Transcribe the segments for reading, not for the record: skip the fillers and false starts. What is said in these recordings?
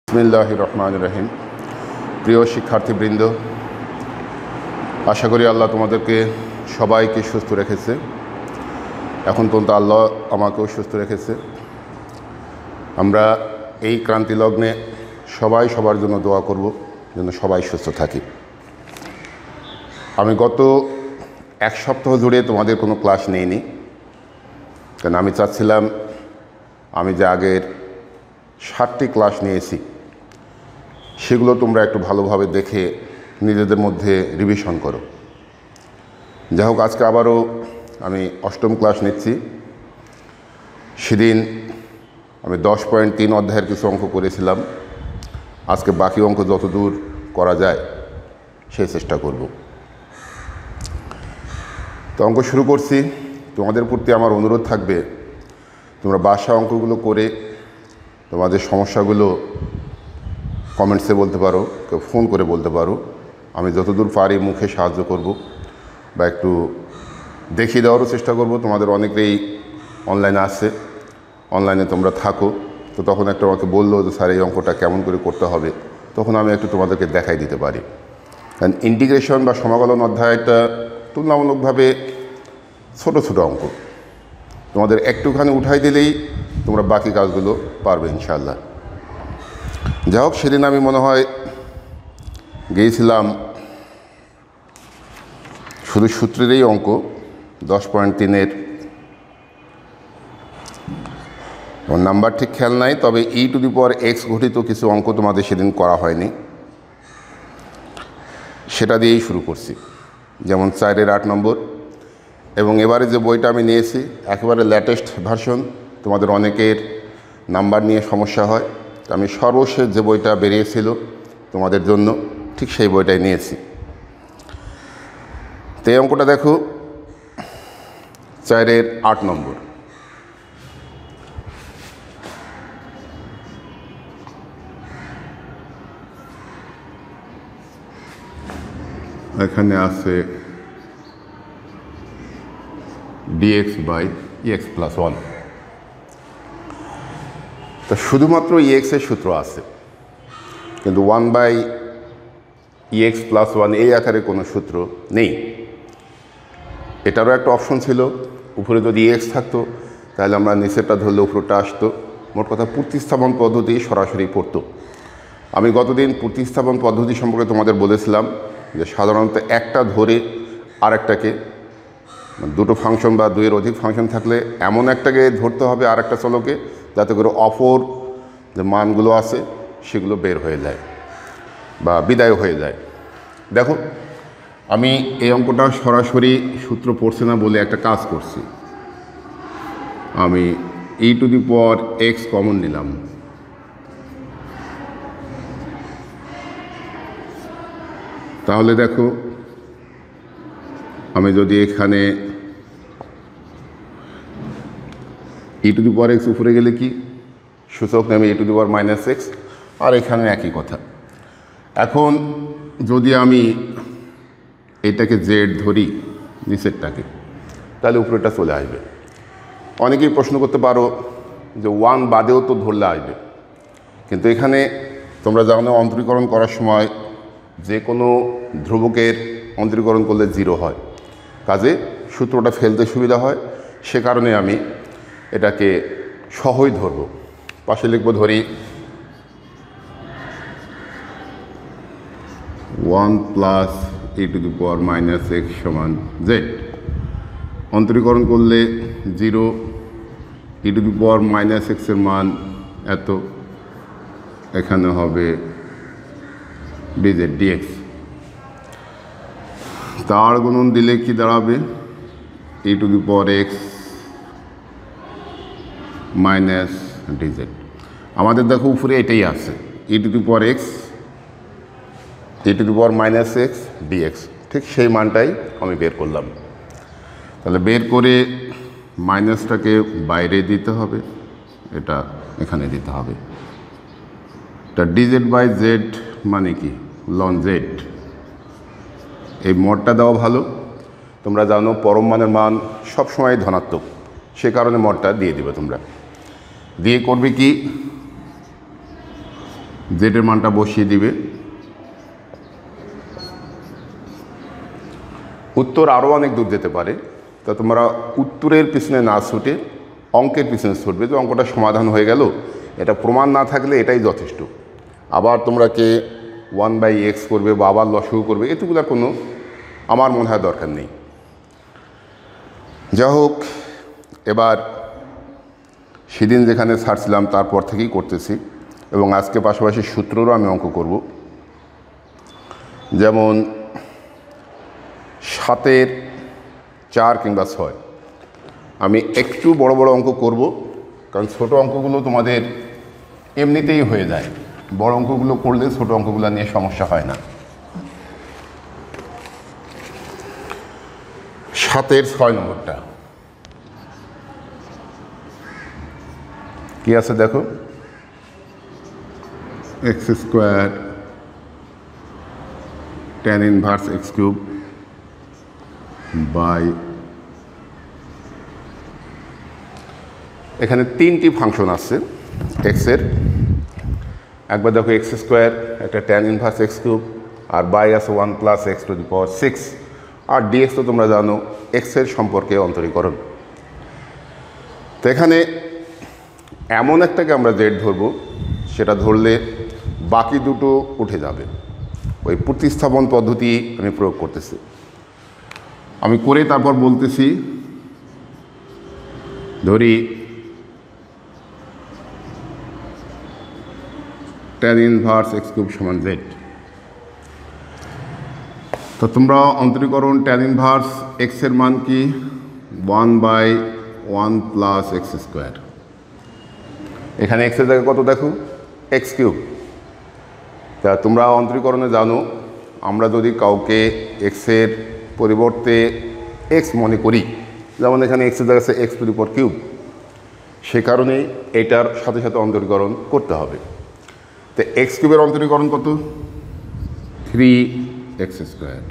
বিসমিল্লাহির রহমানির রহিম। প্রিয় শিক্ষার্থীবৃন্দ, আশা করি আল্লাহ তোমাদেরকে সবাইকে সুস্থ রেখেছে। এখন পর্যন্ত আল্লাহ আমাকেও সুস্থ রেখেছে। আমরা এই ক্রান্তি লগ্নে সবাই সবার জন্য দোয়া করব যেন সবাই সুস্থ থাকি। আমি গত এক সপ্তাহ জুড়ে তোমাদের কোনো ক্লাস নেইনি, কারণ আমি চাচ্ছিলাম আমি যে আগের 7টি ক্লাস নিয়েছি সেগুলো তোমরা একটু ভালোভাবে দেখে নিজেদের মধ্যে রিভিশন করো। যাই হোক, আজকে আবারও আমি 8ম ক্লাস নিচ্ছি। সেদিন আমি 10.3 অধ্যায়ের কিছু অঙ্ক করেছিলাম। আজকে বাকি অঙ্ক যতদূর করা যায় সেই চেষ্টা করব। তো অঙ্ক শুরু করছি। তোমাদের প্রতি আমার অনুরোধ থাকবে, তোমরা বাসা অঙ্কগুলো করে তোমাদের সমস্যাগুলো কমেন্টসে বলতে পারো, কেউ ফোন করে বলতে পারো। আমি যতদূর পারি মুখে সাহায্য করব বা একটু দেখিয়ে দেওয়ারও চেষ্টা করব। তোমাদের অনেকেই অনলাইনে আছে, অনলাইনে তোমরা থাকো, তো তখন একটা আমাকে বললো যে স্যার এই অঙ্কটা কেমন করে করতে হবে, তখন আমি একটু তোমাদেরকে দেখাই দিতে পারি। কারণ ইন্টিগ্রেশন বা সমাকলন অধ্যায়টা তুলনামূলকভাবে ছোট ছোট অঙ্ক, তোমাদের একটুখানি উঠাই দিলেই তোমরা বাকি কাজগুলো পারবে ইনশাআল্লাহ। যাই হোক, সেদিন আমি মনে হয় গিয়েছিলাম শুধু সূত্রেরই অঙ্ক 10.3-এর নাম্বার ঠিক খেয়াল নাই, তবে e⁴x ঘটিত কিছু অঙ্ক তোমাদের সেদিন করা হয়নি, সেটা দিয়েই শুরু করছি। যেমন 4-এর 8 নম্বর। এবং এবারে যে বইটা আমি নিয়েছি একেবারে লেটেস্ট ভার্সন। তোমাদের অনেকের নাম্বার নিয়ে সমস্যা হয়, আমি সর্বশেষ যে বইটা বেরিয়েছিল তোমাদের জন্য ঠিক সেই বইটাই নিয়েছি। তো এই অঙ্কটা দেখো, 4-এর 8 নম্বর। এখানে আছে dx/x+1। তো শুধুমাত্র এর সূত্র আছে, কিন্তু 1/x+1 এই আকারে কোনো সূত্র নেই। এটারও একটা অপশন ছিল, উপরে যদি x থাকতো তাহলে আমরা নিচেরটা ধরলে উপরটা আসতো। মোট কথা প্রতিস্থাপন পদ্ধতি সরাসরি পড়তো। আমি গতদিন প্রতিস্থাপন পদ্ধতি সম্পর্কে তোমাদের বলেছিলাম যে সাধারণত একটা ধরে আরেকটাকে, দুটো ফাংশন বা 2-এর অধিক ফাংশন থাকলে এমন একটাকে ধরতে হবে আর একটা চলকে, যাতে করে অপর যে মানগুলো আছে সেগুলো বের হয়ে যায় বা বিদায় হয়ে যায়। দেখো, আমি এই অঙ্কটা সরাসরি সূত্র পড়ছে না বলে একটা কাজ করছি। আমি e⁴x কমন নিলাম। তাহলে দেখো, আমি যদি এখানে e⁴x উপরে গেলে কি সূচক নেমে e⁻⁻x, আর এখানে একই কথা। এখন যদি আমি এটাকে জেড ধরি, নিচেরটাকে, তাহলে উপরেটা চলে আসবে। অনেকেই প্রশ্ন করতে পারো যে 1 বাদেও তো ধরলে আসবে, কিন্তু এখানে তোমরা জানো অন্তরীকরণ করার সময় যে কোনো ধ্রুবকের অন্তরীকরণ করলে 0 হয়, কাজে সূত্রটা ফেলতে সুবিধা হয়। সে কারণে আমি এটাকে সহই ধরব। পাশে লিখব, ধরি 1 + e⁻⁻x = z। অন্তরীকরণ করলে 0, e⁻⁻x এর মান এত, এখানে হবে dz dx। তার গুণন দিলে কি দাঁড়াবে? e⁻x - dz। আমাদের দেখো উপরে এটাই আছে, e⁻x dx, ঠিক সেই মানটাই আমি বের করলাম। তাহলে বের করে মাইনাসটাকে বাইরে দিতে হবে, এটা এখানে দিতে হবে। তা dz/z মানে কি? ln z। এই মডটা দেওয়া ভালো। তোমরা জানো পরম মানের মান সবসময় ধনাত্মক, সে কারণে মডটা দিয়ে দিবে। তোমরা দিয়ে করবে কি, জেডের মানটা বসিয়ে দিবে। উত্তর আরও অনেক দূর যেতে পারে, তা তোমরা উত্তরের পিছনে না ছুটে অঙ্কের পিছনে ছুটবে যে অঙ্কটা সমাধান হয়ে গেল, এটা প্রমাণ না থাকলে এটাই যথেষ্ট। আবার তোমরা কে 1/x করবে বা আবার লসাগু করবে, এতগুলো কোনো আমার মনে হয় দরকার নেই। যা হোক, এবার সেদিন যেখানে ছাড়ছিলাম তারপর থেকেই করতেছি, এবং আজকে পাশাপাশি সূত্ররও আমি অঙ্ক করব। যেমন 7-এর 4 কিংবা 6 আমি একটু বড় বড় অঙ্ক করব, কারণ ছোট অঙ্কগুলো তোমাদের এমনিতেই হয়ে যায়, বড় অঙ্কগুলো করলে ছোট অঙ্কগুলো নিয়ে সমস্যা হয় না। 7-এর 6 নম্বরটা কি আছে দেখো, x² tan inverse x³ by, এখানে 3টি ফাংশন আছে এক্সের। একবার দেখো x² একটা tan inverse x³ R by আছে 1 + x⁶, আর dx তো তোমরা জানো এক্সের সম্পর্কে অন্তরীকরণ। তো এখানে এমন একটাকে আমরা জেড ধরব, সেটা ধরলে বাকি দুটো উঠে যাবে। ওই প্রতিস্থাপন পদ্ধতি আমি প্রয়োগ করতেছি, আমি করে তারপর বলতেছি। ধরি tan ইনভার্স x³ সমান জেড। তো তোমরা অন্তরীকরণ tan ইনভার্স x এর মান কি 1/1 + x²। এখানে x এর জায়গায় কত দেখো, x³। তা তোমরা অন্তরীকরণে জানো, আমরা যদি কাউকে x এর পরিবর্তে x মনে করি, যেমন এখানে x এর জায়গায় আছে x⁵, সে কারণেই এটার সাথে সাথে অন্তরীকরণ করতে হবে। তো x³ এর অন্তরীকরণ কত, 3x²।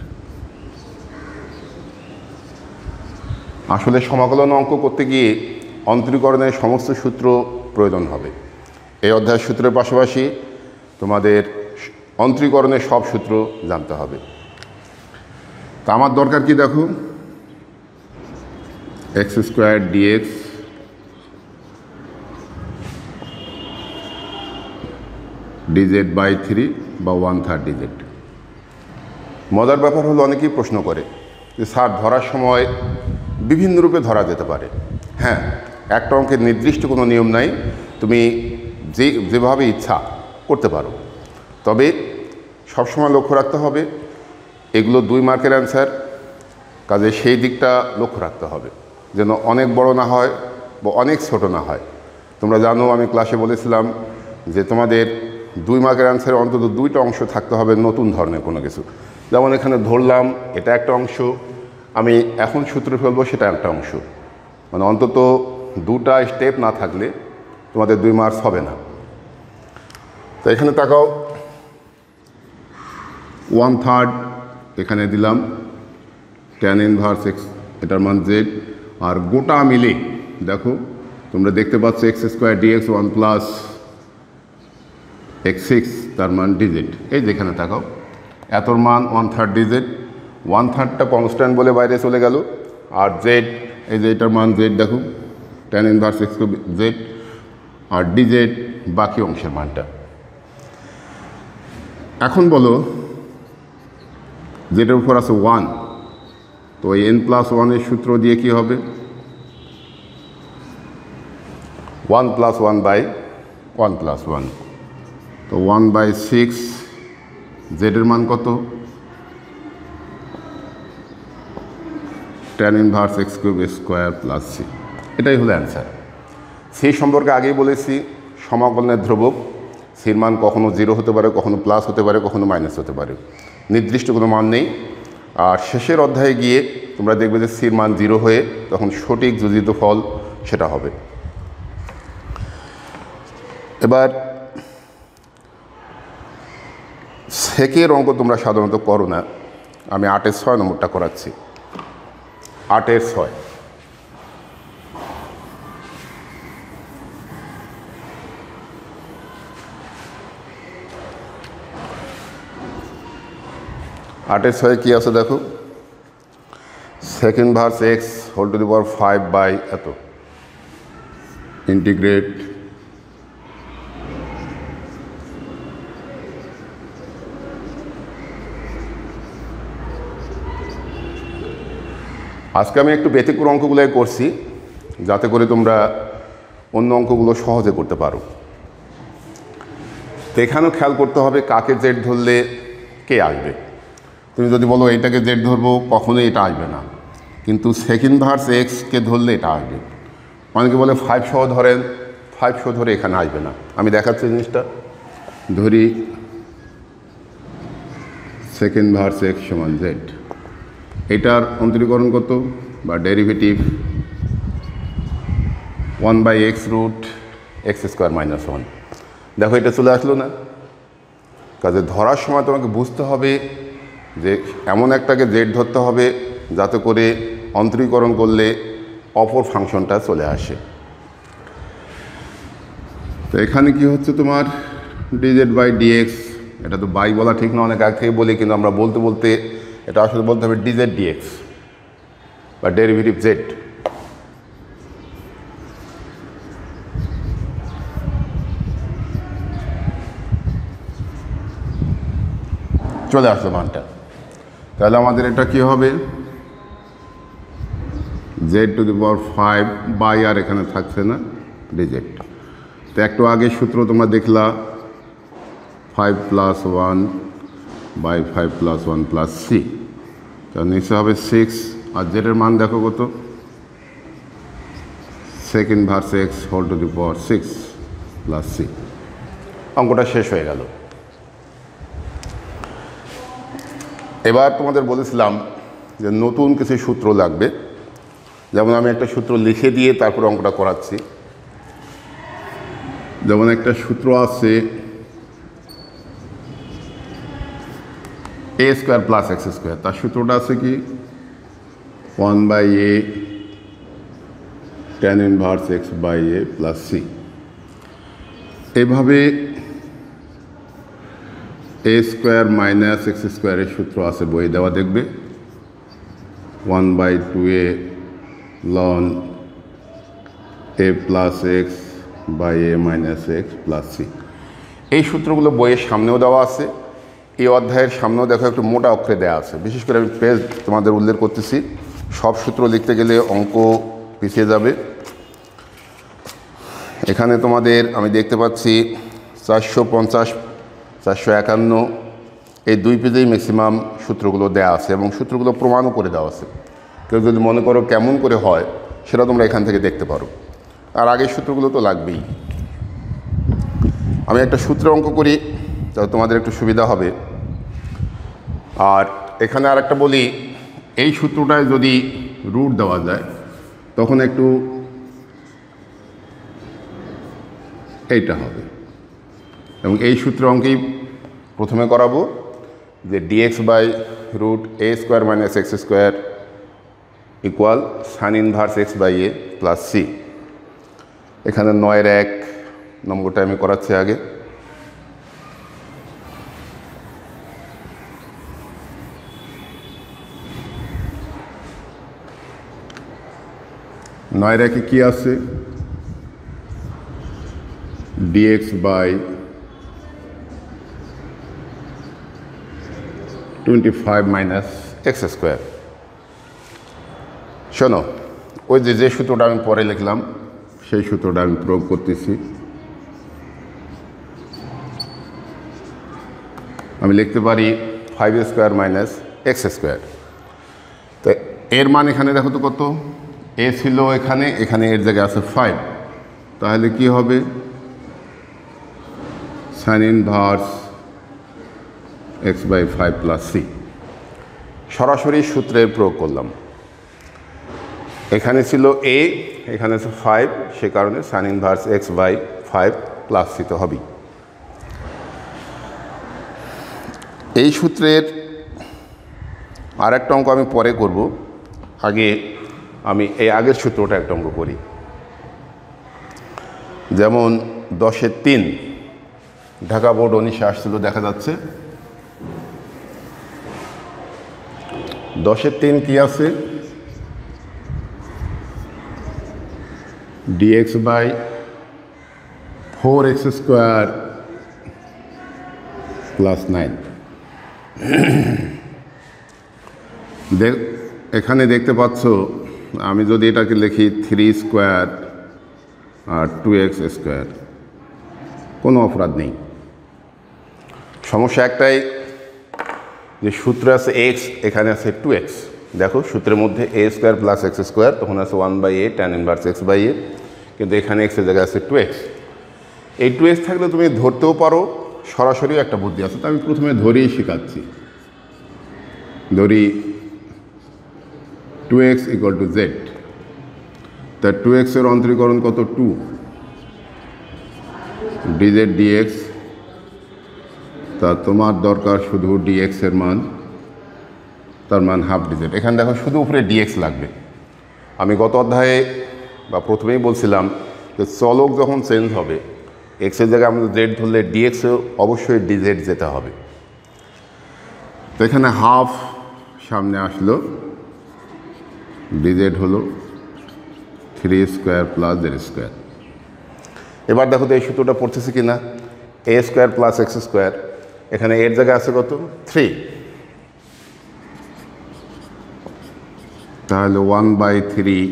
আসলে সমাকলন অঙ্ক করতে গিয়ে অন্তরীকরণের সমস্ত সূত্র প্রয়োজন হবে। এই অধ্যায়ের সূত্রের পাশাপাশি তোমাদের অন্তরীকরণের সব সূত্র জানতে হবে। তা আমার দরকার কি দেখো, x² dx dz/3 বা 1/3 dz। মজার ব্যাপার হলো, অনেকেই প্রশ্ন করে যে স্যার ধরার সময় বিভিন্ন রূপে ধরা যেতে পারে। হ্যাঁ, একটা অঙ্কের নির্দিষ্ট কোনো নিয়ম নাই, তুমি যেভাবে ইচ্ছা করতে পারো, তবে সবসময় লক্ষ্য রাখতে হবে এগুলো 2 মার্কের অ্যান্সার, কাজে সেই দিকটা লক্ষ্য রাখতে হবে যেন অনেক বড় না হয় বা অনেক ছোট না হয়। তোমরা জানো আমি ক্লাসে বলেছিলাম যে তোমাদের 2 মার্কের অ্যান্সারে অন্তত 2টা অংশ থাকতে হবে নতুন ধরনের কোনো কিছু। যেমন এখানে ধরলাম এটা একটা অংশ, আমি এখন সূত্র ফেলবো সেটা একটা অংশ, মানে অন্তত 2টা স্টেপ না থাকলে তোমাদের 2 মার্কস হবে না। তো এখানে তাকাও, 1/3 এখানে দিলাম tan ইনভার্স x, এটার মান z, আর গোটা মিলে দেখো তোমরা দেখতে পাচ্ছ x² dx 1 + x6 তার মান dz। এই যেখানে তাকাও, এতর মান 1/3 dz, 1/3টা কনস্ট্যান্ট বলে বাইরে চলে গেল, আর z এই যে এটার মান z দেখো tan ইনভার্স x z, আর dz বাকি অংশের মানটা। এখন বলো যেটার উপর আছে 1, তো এই n+1 এর সূত্র দিয়ে কি হবে, 1 + 1/1 + 1, তো 1/6 জেডের মান কত, tan ইনভার্স x³ + c। এটাই হলো অ্যান্সার। সেই সম্পর্কে আগেই বলেছি, সমাকলনের ধ্রুবক সির মান কখনো 0 হতে পারে, কখনো প্লাস হতে পারে, কখনো মাইনাস হতে পারে, নির্দিষ্ট কোনো মান নেই। আর শেষের অধ্যায়ে গিয়ে তোমরা দেখবে যে সির মান 0 হয়ে তখন সঠিক যোজিত ফল সেটা হবে। এবার সেকের অঙ্ক তোমরা সাধারণত করো না, আমি 8-এর 6 নম্বরটা করাচ্ছি। 8-এর 6, 8 এর 6 কি আছে দেখো, second verse x whole to the power 5 by এত ইন্টিগ্রেট আজকে আমি একটু ব্যতিক্রম অঙ্কগুলোই করছি যাতে করে তোমরা অন্য অঙ্কগুলো সহজে করতে পারো। তো এখানেও খেয়াল করতে হবে কাকে জেড ধরলে কে আসবে। তুমি যদি বলো এটাকে জেড ধরবো, কখনোই এটা আসবে না, কিন্তু সেকেন্ড ভার্স এক্সকে ধরলে এটা আসবে। অনেকে বলে 5 সহ ধরেন, 5 সহ ধরে এখানে আসবে না। আমি দেখাচ্ছি জিনিসটা। ধরি সেকেন্ড ভার্স এক্স সমান জেড, এটার অন্তরীকরণ কত বা derivative 1 by x root x square minus 1। দেখো এটা চলে আসলো না? কাজে ধরার সময় তোমাকে বুঝতে হবে যে এমন একটাকে জেড ধরতে হবে যাতে করে অন্তরীকরণ করলে অপর ফাংশনটা চলে আসে। তো এখানে কি হচ্ছে তোমার ডিজেড বাই ডিএক্স, এটা তো বাই বলা ঠিক না, অনেক আগে থেকে বলি, কিন্তু আমরা বলতে বলতে এটা আসলে বলতে হবে ডিজেড ডিএক্স বা ডেরিভেটিভ জেড। চলে আসলো মানটা। তাহলে আমাদের এটা কি হবে, z to the power 5 by, আর এখানে থাকছে না ডিজেড। তো একটু আগে সূত্র তোমরা দেখলা 5 + 1 বাই 5 + 1 + c, তাহলে নিচে হবে 6, আর জেডের মান দেখো কত, second verse x whole to the power 6 + c। অঙ্কটা শেষ হয়ে গেল। এবার তোমাদের বলেছিলাম যে নতুন কিছু সূত্র লাগবে, যেমন আমি একটা সূত্র লিখে দিয়ে তারপর অঙ্কটা করাচ্ছি। যেমন একটা সূত্র আছে a square plus x square, তার সূত্রটা আছে কি 1 by a tan inverse x by a plus c। এভাবে এ স্কোয়ার মাইনাস এক্স স্কোয়ারের সূত্র আছে, বই দেওয়া দেখবে 1/2a ln a plus x by a minus x plus c। এই সূত্রগুলো বইয়ের সামনেও দেওয়া আছে, এই অধ্যায়ের সামনেও দেখো একটু মোটা অক্ষরে দেওয়া আছে। বিশেষ করে আমি পেজ তোমাদের উল্লেখ করতেছি, সব সূত্র লিখতে গেলে অঙ্ক পিছিয়ে যাবে। এখানে তোমাদের আমি দেখতে পাচ্ছি 450, 451 এই 2 পেজেই ম্যাক্সিমাম সূত্রগুলো দেওয়া আছে এবং সূত্রগুলো প্রমাণও করে দেওয়া আছে। কেউ যদি মনে করো কেমন করে হয় সেটা তোমরা এখান থেকে দেখতে পারো। আর আগের সূত্রগুলো তো লাগবেই। আমি একটা সূত্র অঙ্ক করি তাহলে তোমাদের একটু সুবিধা হবে। আর এখানে আর একটা বলি, এই সূত্রটায় যদি রুট দেওয়া যায় তখন একটু এইটা হবে, এবং এই সূত্র অঙ্কেই প্রথমে করাবো যে dx by root a square minus x square equal sine inverse x by a plus c. এখানে 9-এর 1 নম্বরটা আমি করাচ্ছি আগে। নয়ের একে কি আছে, dx by 25 minus x square. শোনো, ওই যে সূত্রটা আমি পরে লিখলাম সেই সূত্রটা আমি প্রয়োগ করতেছি। আমি লিখতে পারি 5 স্কোয়ার মাইনাস এক্স স্কোয়ার। তো এর মান এখানে দেখো তো কত, এ ছিল এখানে, এখানে এর জায়গায় আছে 5, তাহলে কি হবে sine inverse x by 5 plus c. সরাসরি সূত্রের প্রয়োগ করলাম। এখানে ছিল এ, এখানে আছে 5, সে কারণে sine inverse x by 5 plus c তো হবেই। এই সূত্রের আর একটা অঙ্ক আমি পরে করব, আগে আমি এই আগের সূত্রটা একটা অঙ্ক করি। যেমন 10-এর 3 ঢাকা বোর্ড 19 আসছিল, দেখা যাচ্ছে 10-এর 3 কি আছে? dx by 4x square plus 9। এখানে দেখতে পাচ্ছ আমি যদি এটাকে লিখি 3 স্কোয়ার আর 2x স্কোয়ার, কোনো অপরাধ নেই। সমস্যা একটাই যে সূত্রে আছে x, এখানে আছে 2x। দেখো সূত্রের মধ্যে a square plus x square, তখন আছে 1/a tan inverse x by a, কিন্তু এখানে x এর জায়গায় আছে 2x। এই 2x থাকলে তুমি ধরতেও পারো, সরাসরিও একটা বুদ্ধি আছে। তো আমি প্রথমে ধরেই শেখাচ্ছি। ধরি 2x ইকুয়াল টু z, তা 2x এর অন্তরীকরণ কত? 2 dz dx। তা তোমার দরকার শুধু dx এর মান, তার মান হাফ dz। এখানে দেখো শুধু উপরে dx লাগবে। আমি গত অধ্যায়ে বা প্রথমেই বলছিলাম যে চলক যখন চেঞ্জ হবে, x এর জায়গায় আমাদের z ধরলে dx অবশ্যই dz যেতে হবে। তো এখানে হাফ সামনে আসলো, dz হলো 3 স্কোয়ার প্লাস z স্কোয়ার। এবার দেখো তো এই সূত্রটা পড়তেছি কি না? a square plus x square, এখানে এর জায়গায় আছে কত? 3। তাহলে 1/3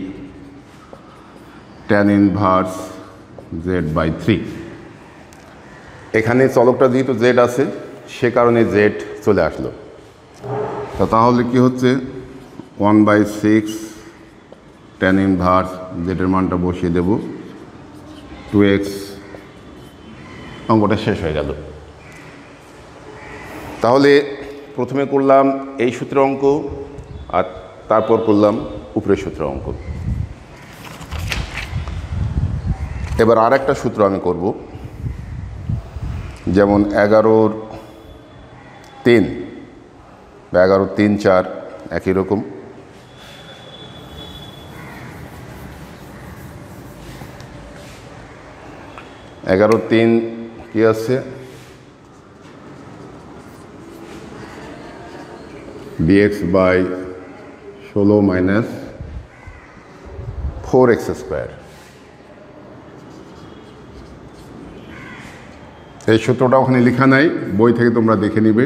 tan ইনভার্স z বাই 3। এখানে চলকটা যেহেতু z আছে সে কারণে z চলে আসলো। তাহলে কি হচ্ছে? 1/6 tan ইনভার্স z এর মানটা বসিয়ে দেব 2x। অঙ্কটা শেষ হয়ে গেল। তাহলে প্রথমে করলাম এই সূত্রের অঙ্ক, আর তারপর করলাম উপরের সূত্রের অঙ্ক। এবার আর একটা সূত্র আমি করব, যেমন 11/3 বা 11/3/4 একই রকম। এগারো 3 কি আছে? dx by 16 minus 4x square. এই সূত্রটা ওখানে লেখা নাই, বই থেকে তোমরা দেখে নিবে।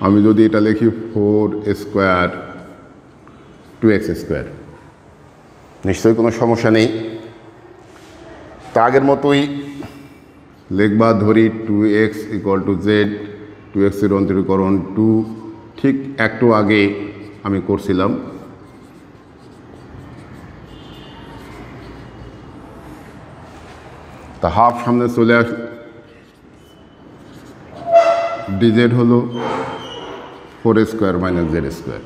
আমি যদি এটা লিখি 4 স্কোয়ার 2x স্কোয়ার, নিশ্চয়ই কোনো সমস্যা নেই। তা আগের মতোই লিখবা, ধরি 2x equal to z, 2x এর অন্তরীকরণ 2, ঠিক একটু আগে আমি করছিলাম। তা হাফ সামনে চলে আস, dz হলো 4 স্কোয়ার মাইনাস z স্কোয়ার।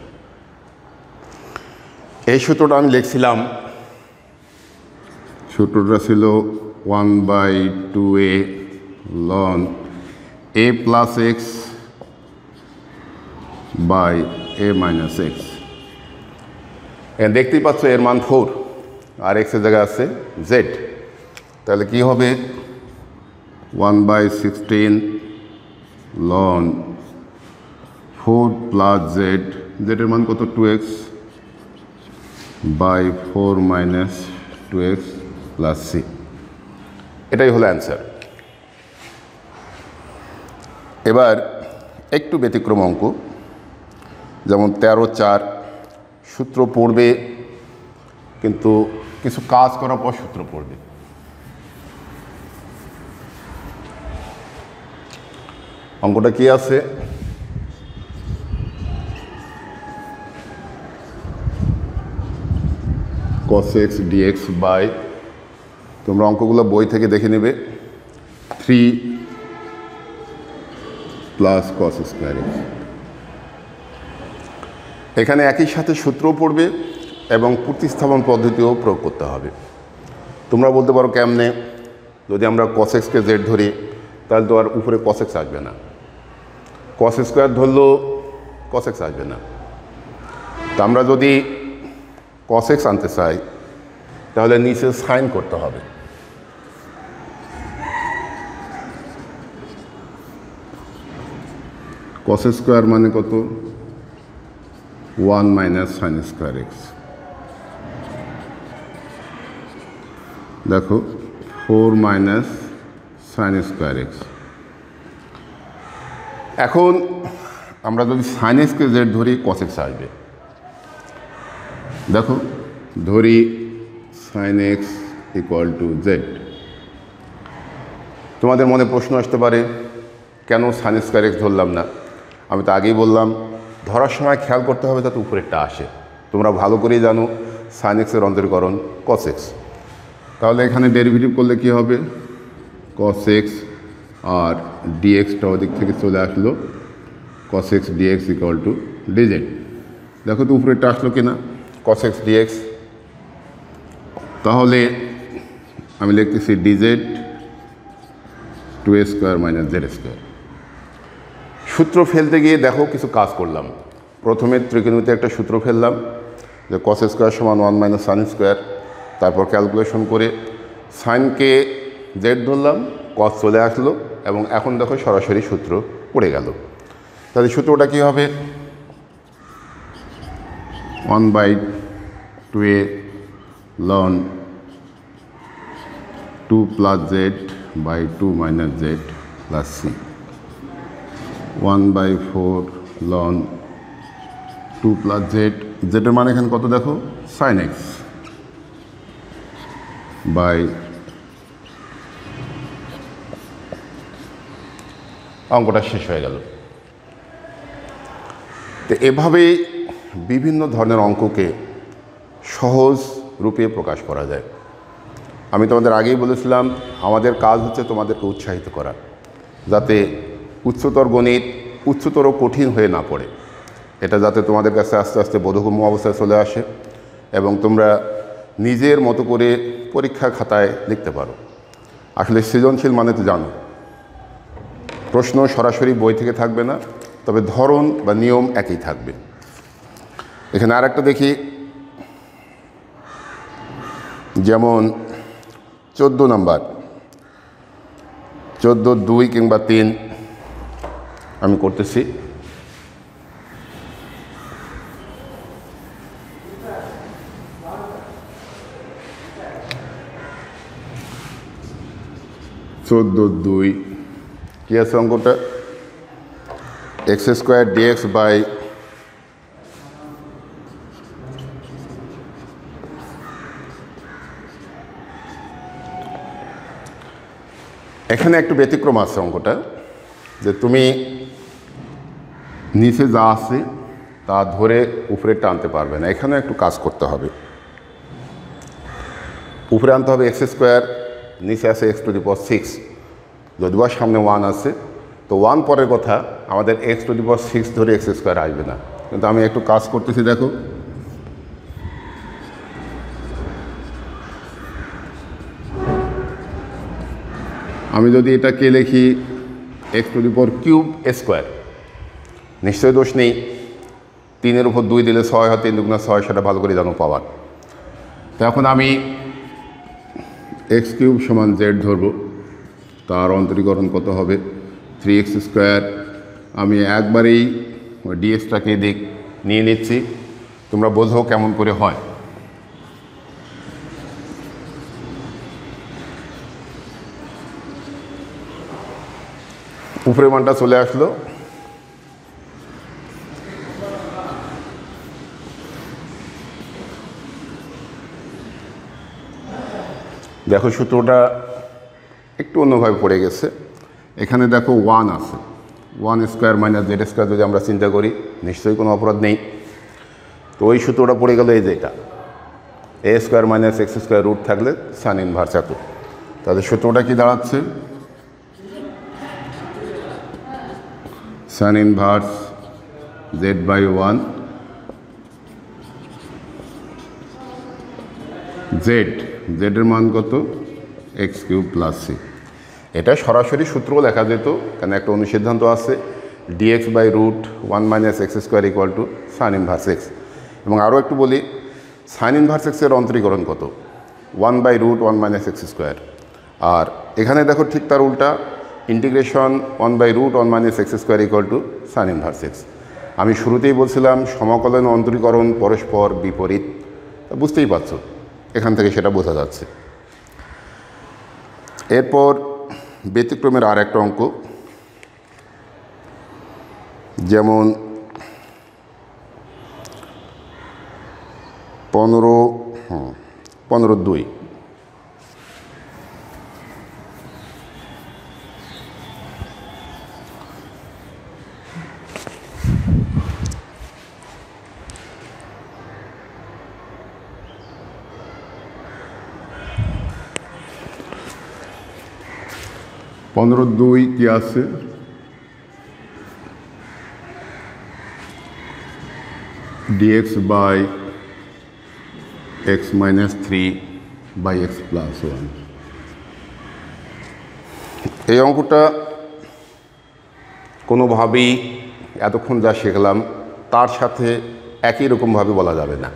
এই সূত্রটা আমি লিখছিলাম, সূত্রটা ছিল 1/2a ln a plus x by a minus x। দেখতেই পাচ্ছ এর মান 4 আর x এর জায়গায় আছে z। তাহলে কি হবে? 1/16 ln 4 প্লাস z, z এর মান কত? 2x by 4 minus 2x plus c। এটাই হলো অ্যান্সার। এবার একটু ব্যতিক্রম অঙ্ক, যেমন 13/4 সূত্র পড়বে, কিন্তু কিছু কাজ করার পর সূত্র পড়বে। অঙ্কটা কি আছে? cos x dx বাই, তোমরা অঙ্কগুলো বই থেকে দেখে নেবে, 3 প্লাস cos স্কোয়ার x। এখানে একই সাথে সূত্রও পড়বে এবং প্রতিস্থাপন পদ্ধতিও প্রয়োগ করতে হবে। তোমরা বলতে পারো কেমনে? যদি আমরা cos x কে z ধরি তাহলে তো আর উপরে cos x আসবে না, cos স্কোয়ার ধরলেও cos x আসবে না। তা আমরা যদি cos x আনতে চাই তাহলে নিচে সাইন করতে হবে। cos স্কোয়ার মানে কত? 1 মাইনাস সাইন স্কোয়ার এক্স। দেখো 4 মাইনাস সাইন স্কোয়ার এক্স। এখন আমরা যদি সাইন এক্সকে জেড ধরি কস এক্স আসবে। দেখো ধরি sine x equal to z. তোমাদের মনে প্রশ্ন আসতে পারে কেন সাইন স্কোয়ার এক্স ধরলাম না? আমি তো আগেই বললাম ধরার সময় খেয়াল করতে হবে যাতে উপরেরটা আসে। তোমরা ভালো করেই জানো সাইন এক্সের অন্তরীকরণ কস এক্স। তাহলে এখানে ডেরিভেটিভ করলে কি হবে? কস এক্স আর ডিএক্সটা ওদিক থেকে চলে আসলো, cos x dx equal to dz. দেখো তো উপরেরটা আসলো কি না? Cos x dx. তাহলে আমি লিখতেছি dz 2a square minus z square. সূত্র ফেলতে গিয়ে দেখো কিছু কাজ করলাম। প্রথমে ত্রিকোণমিতিতে একটা সূত্র ফেললাম যে কস স্কোয়ার সমান 1 মাইনাস সাইন স্কোয়ার। তারপর ক্যালকুলেশন করে সাইনকে জেড ধরলাম, কস চলে আসলো, এবং এখন দেখো সরাসরি সূত্র পড়ে গেল। তাহলে সূত্রটা কী হবে? 1/2a ln 2 plus z by 2 minus z plus c. 1/4 ln 2 plus z, জেডের মানে এখানে কত দেখো? সাইন এক্স বাই, অঙ্কটা শেষ হয়ে গেল। তো এভাবেই বিভিন্ন ধরনের অঙ্ককে সহজ রূপে প্রকাশ করা যায়। আমি তোমাদের আগেই বলেছিলাম আমাদের কাজ হচ্ছে তোমাদেরকে উৎসাহিত করা, যাতে উচ্চতর গণিত উচ্চতর কঠিন হয়ে না পড়ে। এটা যাতে তোমাদের কাছে আস্তে আস্তে বোধগম্য অবস্থায় চলে আসে এবং তোমরা নিজের মতো করে পরীক্ষা খাতায় লিখতে পারো। আসলে সৃজনশীল মানে তো জানো, প্রশ্ন সরাসরি বই থেকে থাকবে না, তবে ধরন বা নিয়ম একই থাকবে। এখানে আর একটা দেখি, যেমন 14 নাম্বার, 14, 2 কিংবা 3 আমি করতেছি। (14(2) কী আছে অঙ্কটা? এক্স স্কোয়ার ডিএক্স বাই এখানে একটু ব্যতিক্রম আছে অঙ্কটা, যে তুমি নিচে যা আছে তা ধরে উপরে টানতে পারবে না। এখানে একটু কাজ করতে হবে। উপরে আনতে হবে এক্স স্কোয়ার, নিচে আছে x⁶। যদি বা সামনে 1 আছে তো 1 পরের কথা, আমাদের x⁶ ধরে এক্স স্কোয়ার আসবে না। কিন্তু আমি একটু কাজ করতেছি, দেখো আমি যদি এটাকে লিখি x³ স্কোয়ার, নিশ্চয়ই দোষ নেই। 3-এর উপর 2 দিলে 6 হয়, 3 দুগুণা 6, সেটা ভালো করে জানো পাওয়ার। তো এখন আমি x³ সমান জেড ধরবো, তার অন্তরীকরণ কত হবে? 3x²। আমি একবারেই ডিএক্সটাকে নিয়ে নিচ্ছি, তোমরা বোঝো কেমন করে হয়। উপরের মানটা চলে আসলো। দেখো সূত্রটা একটু অন্যভাবে পড়ে গেছে। এখানে দেখো 1 আছে, 1 স্কোয়ার মাইনাস জেড স্কোয়ার যদি আমরা চিন্তা করি নিশ্চয়ই কোনো অপরাধ নেই। তো ওই সূত্রটা পড়ে গেল এই যে এটা, a square minus x square root থাকলে সাইন ইনভার্স এত। তাদের সূত্রটা কি দাঁড়াচ্ছে? সাইন ইনভার্স z/1 জেডের মান কত? x³ plus c। এটা সরাসরি সূত্র লেখা যেত, কারণ একটা অনুসিদ্ধান্ত আছে dx/√1 minus x square equal to sign inverse x. এবং আরও একটু বলি, সাইন ইনভার্স এক্সের অন্তরীকরণ কত? 1/√1 মাইনাস এক্স স্কোয়ার। আর এখানে দেখো ঠিক তার উল্টা, integration 1/√1 minus x square equal to sign inverse x. আমি শুরুতেই বলছিলাম সমাকলন অন্তরীকরণ পরস্পর বিপরীত, বুঝতেই পারছো, এখান থেকে সেটা বোঝা যাচ্ছে। এরপর ব্যতিক্রমের আর একটা অঙ্ক, যেমন 15(2) কি আছে? dx by x minus 3 by x plus 1। এই অঙ্কটা কোনোভাবেই এতক্ষণ যা শিখলাম তার সাথে একই রকমভাবে বলা যাবে না।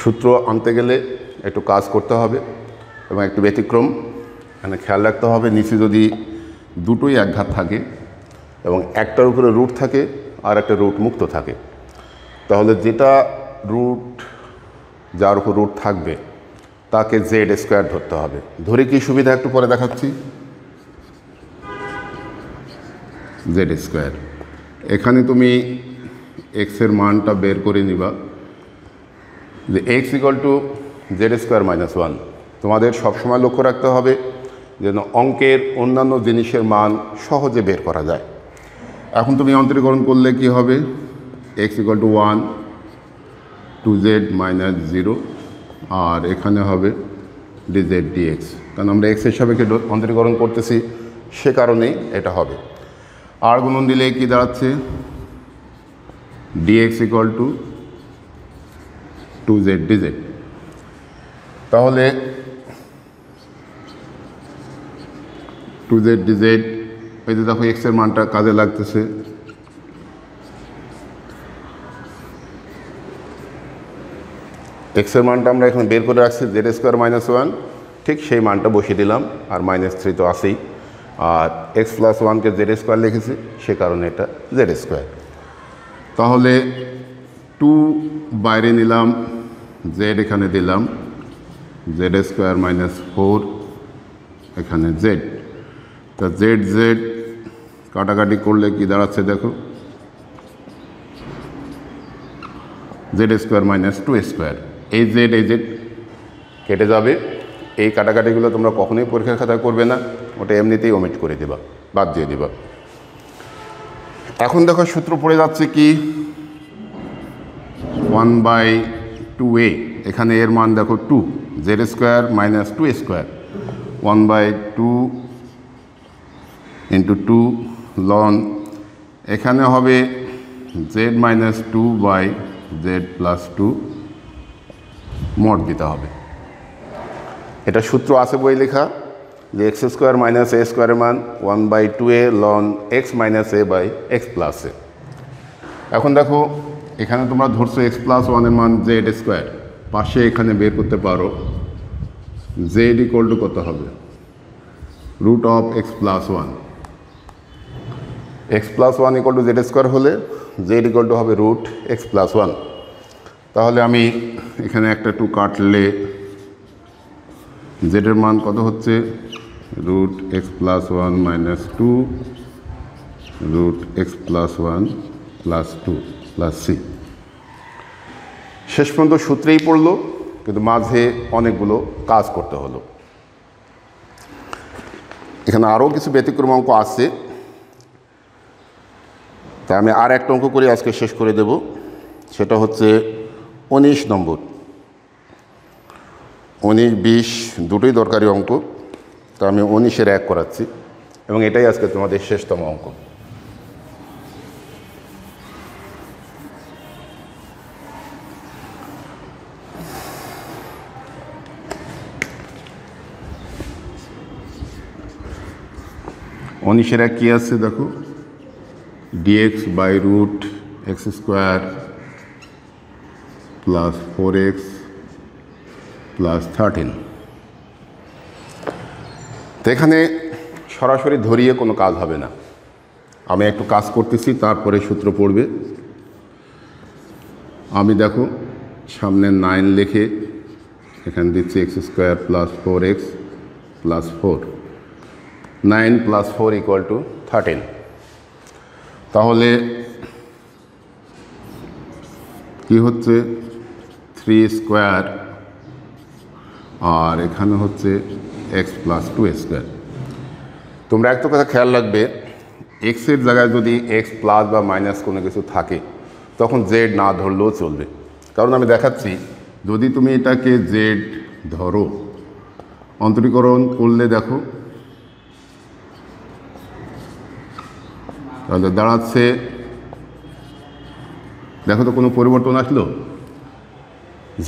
সূত্র আনতে গেলে একটু কাজ করতে হবে এবং একটু ব্যতিক্রম এখানে খেয়াল রাখতে হবে। নিচে যদি দুটোই একঘাত থাকে এবং একটার উপরে রুট থাকে আর একটা রুট মুক্ত থাকে, তাহলে যেটা রুট, যার উপর রুট থাকবে তাকে জেড স্কোয়ার ধরতে হবে। ধরে কি সুবিধা একটু পরে দেখাচ্ছি। জেড স্কোয়ার, এখানে তুমি এক্সের মানটা বের করে নিবা যে x equal to z square minus 1। তোমাদের সবসময় লক্ষ্য রাখতে হবে যেন অঙ্কের অন্যান্য জিনিসের মান সহজে বের করা যায়। এখন তুমি অন্তরীকরণ করলে কি হবে? X equal two 1 2z minus 0, আর এখানে হবে dz dx, কারণ আমরা এক্সের সাপেক্ষে অন্তরীকরণ করতেছি, সে কারণেই এটা হবে। আর গুণন দিলে কি দাঁড়াচ্ছে? dx equal to 2z dz। তাহলে 2z dz, এই যে দেখো এক্সের মানটা কাজে লাগতেছে। এক্সের মানটা আমরা এখানে বের করে রাখছি জেড স্কোয়ার মাইনাস 1, ঠিক সেই মানটা বসিয়ে দিলাম, আর -3 তো আছেই, আর এক্স প্লাস 1কে জেড স্কোয়ার লিখেছি, সে কারণে এটা জেড স্কোয়ার। তাহলে 2 বাইরে নিলাম, জেড এখানে দিলাম, জেড স্কোয়ার মাইনাস 4 এখানে জেড। তা জেড জেড কাটাকাটি করলে কি দাঁড়াচ্ছে দেখো, জেড স্কোয়ার মাইনাস 2 স্কোয়ার। এই জেড কেটে যাবে। এই কাটাকাটিগুলো তোমরা কখনোই পরীক্ষার খাতায় করবে না, ওটা এমনিতেই ওমিট করে দিবা, বাদ দিয়ে দিবা। এখন দেখো সূত্র পড়ে যাচ্ছে কি 1/2a, এখানে এর মান দেখো 2, z square minus 2 square, 1/2 into 2 লন, এখানে হবে জেড মাইনাস 2/z+2 মোট দিতে হবে। এটা সূত্র আছে বই লেখা যে এক্স স্কোয়ার মাইনাস এ স্কোয়ারের মান 1/2a ln x minus a by x plus a. এখন দেখো এখানে তোমরা ধরছো এক্স প্লাস 1-এর মান জেড স্কোয়ার, পাশে এখানে বের করতে পারো জেড ইকুয়াল টু কত হবে, root of x plus 1। X plus 1 equal to z square হলে জেড ইকুয়াল টু হবে রুট এক্স প্লাস 1। তাহলে আমি এখানে একটা 2 কাটলে জেডের মান কত হচ্ছে, root x plus 1 minus 2 root x plus 1 plus 2 plus c. শেষ পর্যন্ত সূত্রেই পড়লো, কিন্তু মাঝে অনেকগুলো কাজ করতে হলো। এখানে আরও কিছু ব্যতিক্রম অঙ্ক আছে, তাই আমি আর একটা অঙ্ক করে আজকে শেষ করে দেব। সেটা হচ্ছে 19 নম্বর। 19, 20 দুটোই দরকারি অঙ্ক, তো আমি 19-এর 1 করাচ্ছি এবং এটাই আজকে তোমাদের শেষতম অঙ্ক। উনিশের 1 কী আছে দেখো, dx by root x square plus 4x plus 13। তো এখানে সরাসরি ধরিয়ে কোনো কাজ হবে না, আমি একটু কাজ করতেছি, তারপরে সূত্র পড়বে। আমি দেখো সামনে 9 লিখে এখানে দিচ্ছি x² + 4x + 4, 9 + 4 = 13। তাহলে কি হচ্ছে 3² আর এখানে হচ্ছে x + 2² তোমরা একটা কথা খেয়াল রাখবে, এক্সের জায়গায় যদি x প্লাস বা মাইনাস কোনো কিছু থাকে তখন জেড না ধরলেও চলবে। কারণ আমি দেখাচ্ছি, যদি তুমি এটাকে জেড ধরো, অন্তরীকরণ করলে দেখো তাহলে দাঁড়াচ্ছে, দেখো তো কোনো পরিবর্তন আসলো?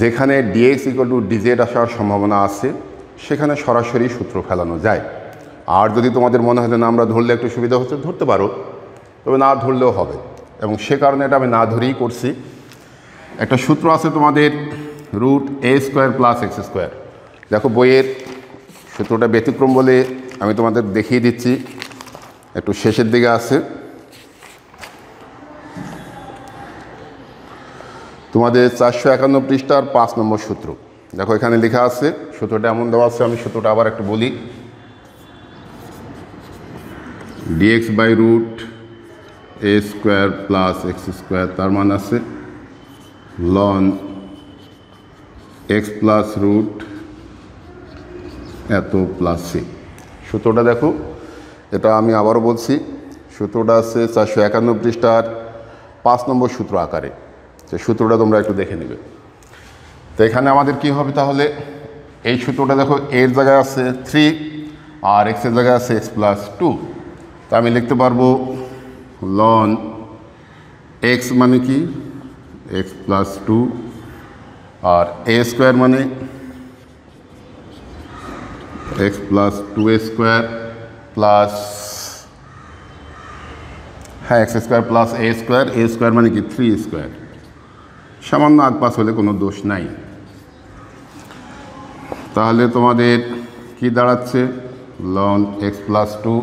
যেখানে dx = dz আসার সম্ভাবনা আছে সেখানে সরাসরি সূত্র ফেলানো যায়। আর যদি তোমাদের মনে হয় যে না আমরা ধরলে একটু সুবিধা হচ্ছে, ধরতে পারো, তবে না ধরলেও হবে। এবং সে কারণে এটা আমি না ধরেই করছি। একটা সূত্র আছে তোমাদের √a² + x²। দেখো বইয়ের সূত্রটা ব্যতিক্রম বলে আমি তোমাদের দেখিয়ে দিচ্ছি, একটু শেষের দিকে আছে। তোমাদের 451 পৃষ্ঠার 5 নম্বর সূত্র। দেখো এখানে লেখা আছে, সূত্রটা এমন দেওয়া আছে, আমি সূত্রটা আবার একটু বলি। dx/√a² + x², তার মান আছে ln x + এত প্লাস c। সূত্রটা দেখো, এটা আমি আবারও বলছি, সূত্রটা আছে 451 পৃষ্ঠার 5 নম্বর সূত্র আকারে। সেই সূত্রটা তোমরা একটু দেখে নেবে। তো এখানে আমাদের কি হবে তাহলে, এই সূত্রটা দেখো এর জায়গায় আছে 3 আর এক্সের জায়গায় আছে x + 2। তো আমি লিখতে পারবো ln x মানে কি x + 2 আর a² মানে x + 2a² plus x² + a² মানে কি 3²। সামান্য আগ পাশ হলে কোনো দোষ নাই। তাহলে তোমাদের কি দাঁড়াচ্ছে ln x + 2,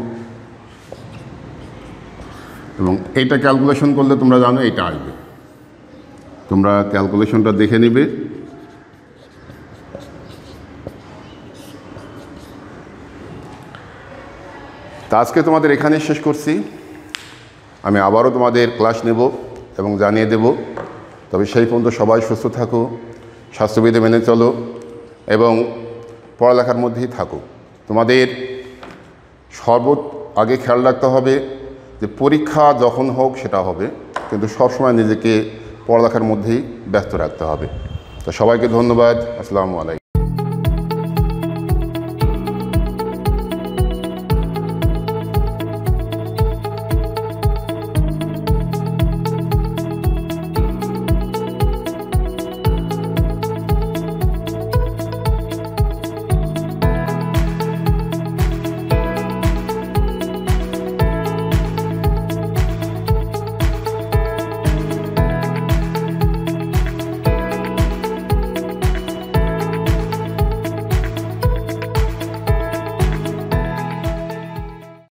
এবং এইটা ক্যালকুলেশন করলে তোমরা জানো এইটা আসবে, তোমরা ক্যালকুলেশনটা দেখে নিবে। তা আজকে তোমাদের এখানেই শেষ করছি। আমি আবারও তোমাদের ক্লাস নেব এবং জানিয়ে দেব। তবে সেই পর্যন্ত সবাই সুস্থ থাকো, স্বাস্থ্যবিধি মেনে চলো এবং পড়ালেখার মধ্যেই থাকো। তোমাদের আগে খেয়াল রাখতে হবে যে পরীক্ষা যখন হোক সেটা হবে, কিন্তু সবসময় নিজেকে পড়ালেখার মধ্যেই ব্যস্ত রাখতে হবে। তো সবাইকে ধন্যবাদ। আসসালামু আলাইকুম।